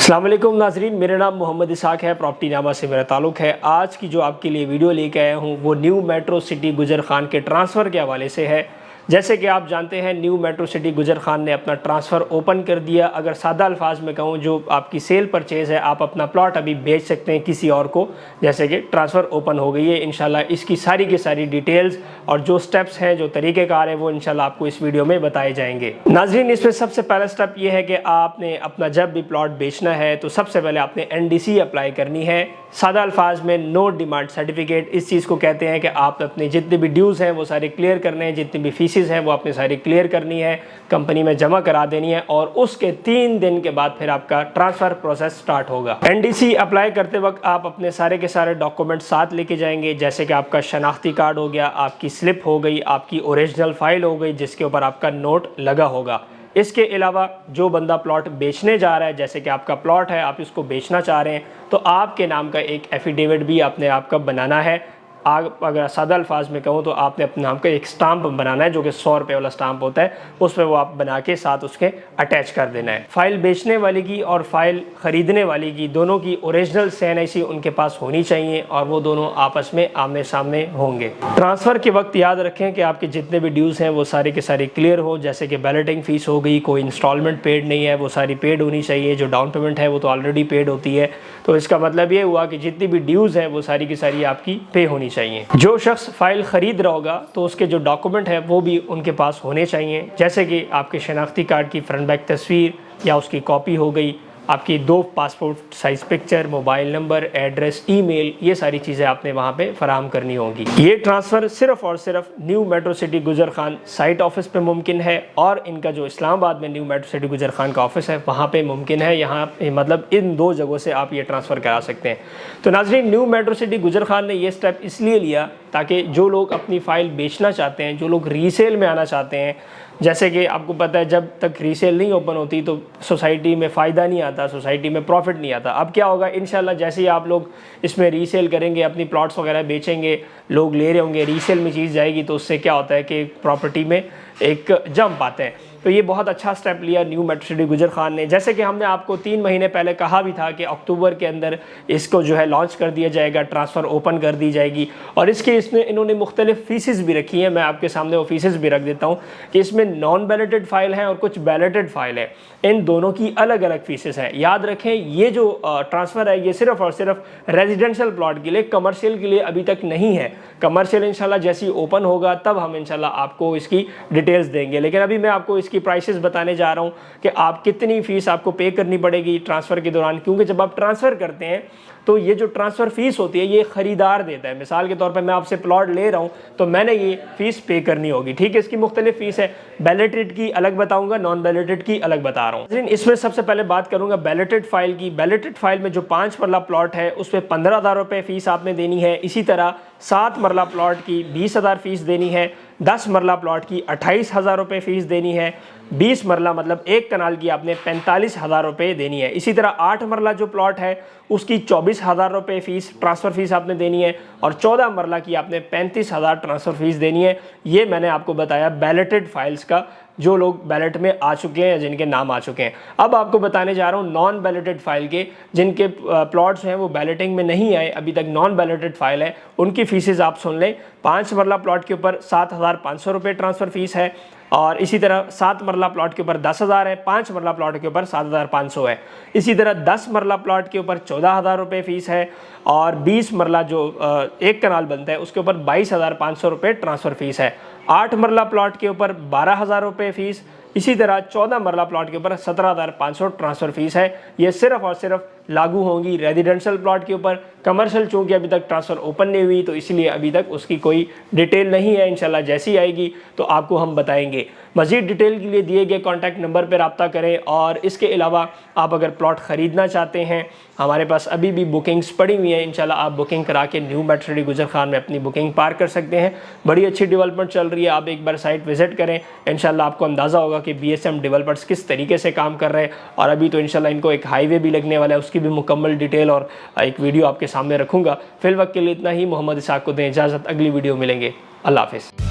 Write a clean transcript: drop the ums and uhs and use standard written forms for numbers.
अस्सलाम वालेकुम नाजरीन, मेरा नाम मोहम्मद इसाक है। प्रॉपर्टी नामा से मेरा ताल्लुक़ है। आज की जो आपके लिए वीडियो लेके आया हूँ वो न्यू मेट्रो सिटी गुजर खान के ट्रांसफ़र के हवाले से है। जैसे कि आप जानते हैं न्यू मेट्रो सिटी गुजर खान ने अपना ट्रांसफ़र ओपन कर दिया। अगर सादा अल्फाज में कहूँ, जो आपकी सेल परचेज़ है, आप अपना प्लॉट अभी बेच सकते हैं किसी और को, जैसे कि ट्रांसफ़र ओपन हो गई है। इंशाल्लाह इसकी सारी की सारी डिटेल्स और जो स्टेप्स हैं, जो तरीक़ेकार है, वो इंशाल्लाह आपको इस वीडियो में बताए जाएंगे। नाज़रीन, इसमें सबसे पहला स्टेप ये है कि आपने अपना जब भी प्लॉट बेचना है तो सबसे पहले आपने NDC अप्लाई करनी है। सादा अल्फाज में नो डिमांड सर्टिफिकेट, इस चीज़ को कहते हैं कि आप अपने जितने भी ड्यूज़ हैं वो सारे क्लियर करने हैं, जितनी भी फीसेस हैं वो आपने सारी क्लियर करनी है, कंपनी में जमा करा देनी है और उसके 3 दिन के बाद फिर आपका ट्रांसफ़र प्रोसेस स्टार्ट होगा। NDC अप्लाई करते वक्त आप अपने सारे के सारे डॉक्यूमेंट साथ लेके जाएंगे, जैसे कि आपका शनाख्ती कार्ड हो गया, आपकी स्लिप हो गई, आपकी ओरिजिनल फाइल हो गई जिसके ऊपर आपका नोट लगा होगा। इसके अलावा जो बंदा प्लॉट बेचने जा रहा है, जैसे कि आपका प्लॉट है, आप इसको बेचना चाह रहे हैं, तो आपके नाम का एक एफिडेविट भी आपने आपका बनाना है। अगर सादा अल्फाज में कहूँ तो आपने अपने नाम का एक स्टाम्प बनाना है, जो कि 100 रुपये वाला स्टाम्प होता है, उसमें वो आप बना के साथ उसके अटैच कर देना है। फ़ाइल बेचने वाले की और फ़ाइल ख़रीदने वाले की दोनों की ओरिजिनल CNIC उनके पास होनी चाहिए और वो दोनों आपस में आमने सामने होंगे। ट्रांसफ़र के वक्त याद रखें कि आपके जितने भी ड्यूज़ हैं वो सारे के सारे क्लियर हो, जैसे कि बैलेटिंग फ़ीस हो गई, कोई इंस्टॉलमेंट पेड नहीं है, वो सारी पेड होनी चाहिए। जो डाउन पेमेंट है वो तो ऑलरेडी पेड होती है, तो इसका मतलब ये हुआ कि जितनी भी ड्यूज़ हैं वो सारी की सारी आपकी पे होनी चाहिए। जो शख्स फ़ाइल ख़रीद रहा होगा तो उसके जो डॉक्यूमेंट है वो भी उनके पास होने चाहिए, जैसे कि आपके शनाख्ती कार्ड की फ्रंट बैक तस्वीर या उसकी कॉपी हो गई, आपकी 2 passport size picture, mobile number, address, email, ये सारी चीज़ें आपने वहाँ पे फराहम करनी होंगी। ये ट्रांसफ़र सिर्फ़ और सिर्फ न्यू मेट्रो सिटी गुजर खान साइट ऑफिस पे मुमकिन है और इनका जो इस्लामाबाद में न्यू मेट्रो सिटी गुजर खान का ऑफिस है वहाँ पे मुमकिन है। यहाँ मतलब इन 2 जगहों से आप ये ट्रांसफ़र करा सकते हैं। तो नाज़रीन, न्यू मेट्रो सिटी गुजर खान ने ये स्टेप इसलिए लिया ताकि जो लोग अपनी फ़ाइल बेचना चाहते हैं, जो लोग रीसेल में आना चाहते हैं, जैसे कि आपको पता है जब तक रीसेल नहीं ओपन होती तो सोसाइटी में फ़ायदा नहीं आता, सोसाइटी में प्रॉफिट नहीं आता। अब क्या होगा, इंशाल्लाह जैसे ही आप लोग इसमें रीसेल करेंगे, अपनी प्लॉट्स वगैरह बेचेंगे, लोग ले रहे होंगे, रीसेल में चीज़ जाएगी, तो उससे क्या होता है कि प्रॉपर्टी में एक जंप आते हैं। तो ये बहुत अच्छा स्टेप लिया न्यू मेट्रो सिटी गुजर खान ने। जैसे कि हमने आपको 3 महीने पहले कहा भी था कि अक्टूबर के अंदर इसको जो है लॉन्च कर दिया जाएगा, ट्रांसफ़र ओपन कर दी जाएगी और इसके इसमें इन्होंने मुख्तलिफ फ़ीसेस भी रखी हैं। मैं आपके सामने वो फ़ीसेस भी रख देता हूँ कि इसमें नॉन बैलेटेड फ़ाइल हैं और कुछ बैलेटेड फ़ाइल है। इन दोनों की अलग अलग फ़ीसेस हैं। याद रखें, ये जो ट्रांसफ़र है ये सिर्फ़ और सिर्फ रेजिडेंशियल प्लॉट के लिए, कमर्शियल के लिए अभी तक नहीं है। कमर्शियल इंशाल्लाह जैसे ही ओपन होगा तब हम इंशाल्लाह आपको इसकी डिटेल्स देंगे, लेकिन अभी मैं आपको इसकी प्राइसेस बताने जा रहा हूँ कि आप कितनी फ़ीस आपको पे करनी पड़ेगी ट्रांसफ़र के दौरान। क्योंकि जब आप ट्रांसफ़र करते हैं तो ये जो ट्रांसफ़र फ़ीस होती है ये ख़रीदार देता है। मिसाल के तौर पर मैं आपसे प्लॉट ले रहा हूँ तो मैंने ये फ़ीस पे करनी होगी, ठीक है। इसकी मुख्तलिफ फ़ीस है, बैलेटेड की अलग बताऊँगा, नॉन बैलेटेड की अलग बता रहा हूँ। इसमें सबसे पहले बात करूँगा बैलेटेड फ़ाइल की। बैलेटेड फ़ाइल में जो 5 मरला प्लॉट है उस पर 15,000 रुपये फ़ीस आपने देनी है। इसी तरह 7 मरला प्लॉट की 20,000 फ़ीस देनी है। 10 मरला प्लॉट की 28,000 रुपये फ़ीस देनी है। 20 मरला मतलब 1 कनाल की आपने 45,000 रुपये देनी है। इसी तरह 8 मरला जो प्लॉट है उसकी 24,000 रुपये फ़ीस, ट्रांसफ़र फ़ीस आपने देनी है और 14 मरला की आपने 35,000 ट्रांसफ़र फ़ीस देनी है। ये मैंने आपको बताया बैलेटेड फ़ाइल्स का, जो लोग बैलेट में आ चुके हैं या जिनके नाम आ चुके हैं। अब आपको बताने जा रहा हूँ नॉन बैलेटेड फ़ाइल के, जिनके प्लॉट्स हैं वो बैलेटिंग में नहीं आए, अभी तक नॉन बैलेटेड फ़ाइल है, उनकी फ़ीसेस आप सुन लें। 5 मरला प्लॉट के ऊपर 7,500 रुपये ट्रांसफ़र फ़ीस है और इसी तरह 7 मरला प्लॉट के ऊपर 10,000 है, 5 मरला प्लॉट के ऊपर 7,500 है। इसी तरह 10 मरला प्लॉट के ऊपर 14,000 रुपये फ़ीस है और 20 मरला जो 1 कनाल बनता है उसके ऊपर 22,500 रुपये ट्रांसफ़र फ़ीस है। 8 मरला प्लॉट के ऊपर 12,000 रुपये फ़ीस। इसी तरह 14 मरला प्लॉट के ऊपर 17,500 ट्रांसफ़र फ़ीस है। ये सिर्फ़ और सिर्फ लागू होंगी रेजिडेंशियल प्लॉट के ऊपर। कमर्शियल चूँकि अभी तक ट्रांसफ़र ओपन नहीं हुई तो इसलिए अभी तक उसकी कोई डिटेल नहीं है। इंशाल्लाह जैसी आएगी तो आपको हम बताएंगे। मज़ीद डिटेल के लिए दिए गए कॉन्टैक्ट नंबर पर रब्ता करें और इसके अलावा आप अगर प्लॉट ख़रीदना चाहते हैं, हमारे पास अभी भी बुकिंग्स पड़ी हुई हैं। इंशाल्लाह आप बुकिंग करा के न्यू मेट्रो सिटी गुजर खान में अपनी बुकिंग पार कर सकते हैं। बड़ी अच्छी डेवलपमेंट चल रही है, आप एक बार साइट विज़िट करें, इंशाल्लाह आपको अंदाज़ा होगा कि BSM डेवलपर्स किस तरीके से काम कर रहे हैं। और अभी तो इंशाल्लाह इनको एक हाईवे भी लगने वाला है, उसकी भी मुकम्मल डिटेल और एक वीडियो आपके सामने रखूँगा। फिल वक्त के लिए इतना ही। मोहम्मद इसाक को दें इजाज़त, अगली वीडियो मिलेंगे। अल्लाह हाफ़िज़।